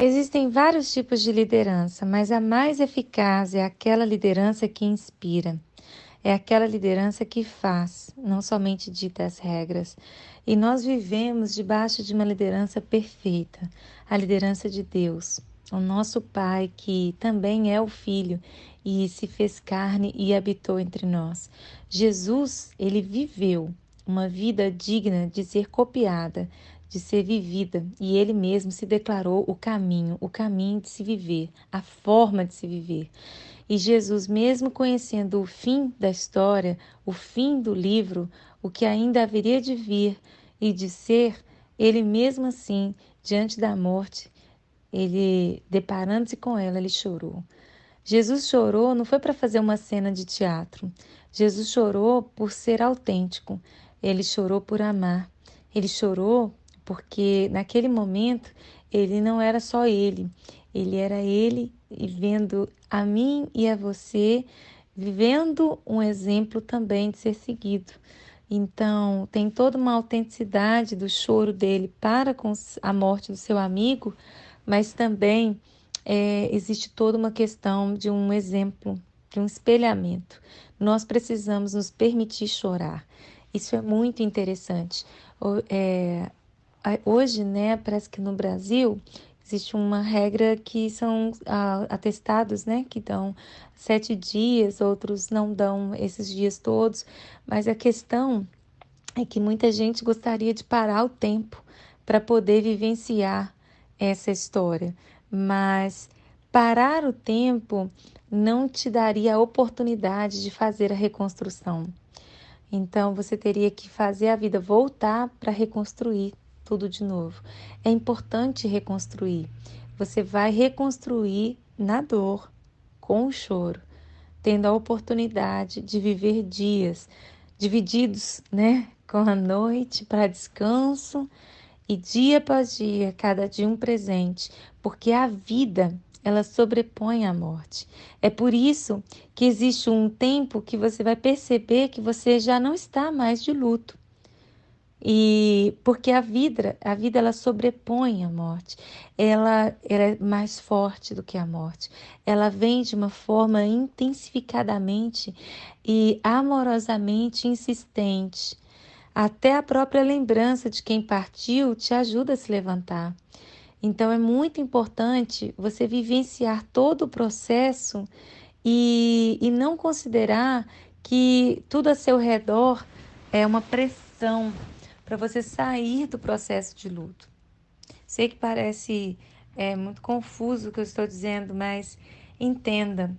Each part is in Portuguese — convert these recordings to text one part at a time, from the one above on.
Existem vários tipos de liderança, mas a mais eficaz é aquela liderança que inspira. É aquela liderança que faz, não somente dita as regras. E nós vivemos debaixo de uma liderança perfeita, a liderança de Deus, o nosso Pai, que também é o Filho e se fez carne e habitou entre nós. Jesus, ele viveu uma vida digna de ser copiada, de ser vivida, e ele mesmo se declarou o caminho de se viver, a forma de se viver. E Jesus, mesmo conhecendo o fim da história, o fim do livro, o que ainda haveria de vir e de ser, ele mesmo assim, diante da morte, ele, deparando-se com ela, ele chorou. Jesus chorou não foi para fazer uma cena de teatro. Jesus chorou por ser autêntico. Ele chorou por amar. Ele chorou porque naquele momento ele não era só ele. Ele era ele e vendo a mim e a você, vivendo um exemplo também de ser seguido. Então, tem toda uma autenticidade do choro dele para com a morte do seu amigo, mas também existe toda uma questão de um exemplo, de um espelhamento. Nós precisamos nos permitir chorar. Isso é muito interessante. Hoje, né, parece que no Brasil existe uma regra que são atestados, né, que dão 7 dias, outros não dão esses dias todos, mas a questão é que muita gente gostaria de parar o tempo para poder vivenciar essa história, mas parar o tempo não te daria a oportunidade de fazer a reconstrução. Então você teria que fazer a vida voltar para reconstruir tudo de novo. É importante reconstruir. Você vai reconstruir na dor, com o choro, tendo a oportunidade de viver dias divididos, né, com a noite para descanso e dia após dia, cada dia um presente, porque a vida, ela sobrepõe a morte. É por isso que existe um tempo que você vai perceber que você já não está mais de luto. E porque a vida ela sobrepõe a morte. Ela é mais forte do que a morte. Ela vem de uma forma intensificadamente e amorosamente insistente. Até a própria lembrança de quem partiu te ajuda a se levantar. Então é muito importante você vivenciar todo o processo e não considerar que tudo a seu redor é uma pressão para você sair do processo de luto. Sei que parece muito confuso o que eu estou dizendo, mas entenda,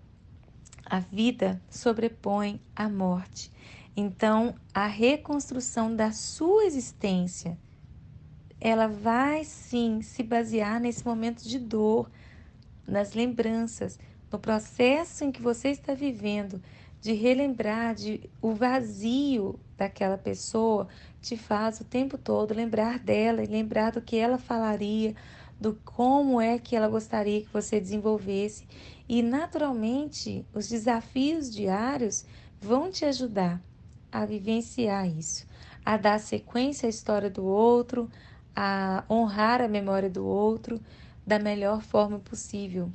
a vida sobrepõe a morte. Então, a reconstrução da sua existência, ela vai sim se basear nesse momento de dor, nas lembranças, no processo em que você está vivendo, de relembrar de o vazio daquela pessoa, te faz o tempo todo lembrar dela e lembrar do que ela falaria, do como é que ela gostaria que você desenvolvesse. E naturalmente, os desafios diários vão te ajudar a vivenciar isso, a dar sequência à história do outro, a honrar a memória do outro da melhor forma possível.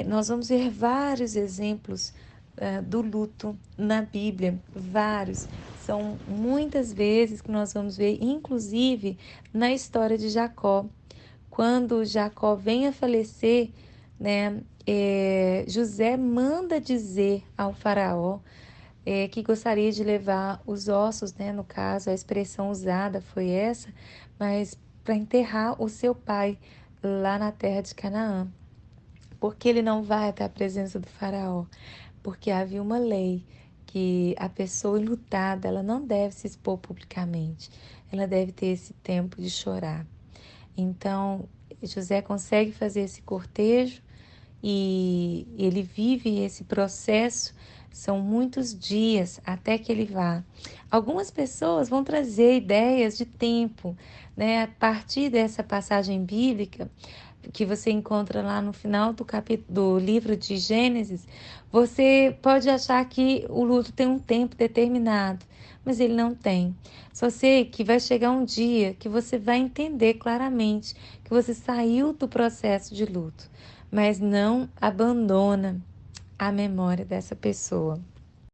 Nós vamos ver vários exemplos do luto na Bíblia, vários. São muitas vezes que nós vamos ver, inclusive na história de Jacó. Quando Jacó vem a falecer, né, José manda dizer ao faraó que gostaria de levar os ossos, né, no caso, a expressão usada foi essa, mas para enterrar o seu pai lá na terra de Canaã. Porque ele não vai até a presença do faraó? Porque havia uma lei que a pessoa enlutada, ela não deve se expor publicamente. Ela deve ter esse tempo de chorar. Então, José consegue fazer esse cortejo e ele vive esse processo. São muitos dias até que ele vá. Algumas pessoas vão trazer ideias de tempo, né? A partir dessa passagem bíblica, que você encontra lá no final do livro de Gênesis, você pode achar que o luto tem um tempo determinado, mas ele não tem. Só sei que vai chegar um dia que você vai entender claramente que você saiu do processo de luto, mas não abandona a memória dessa pessoa.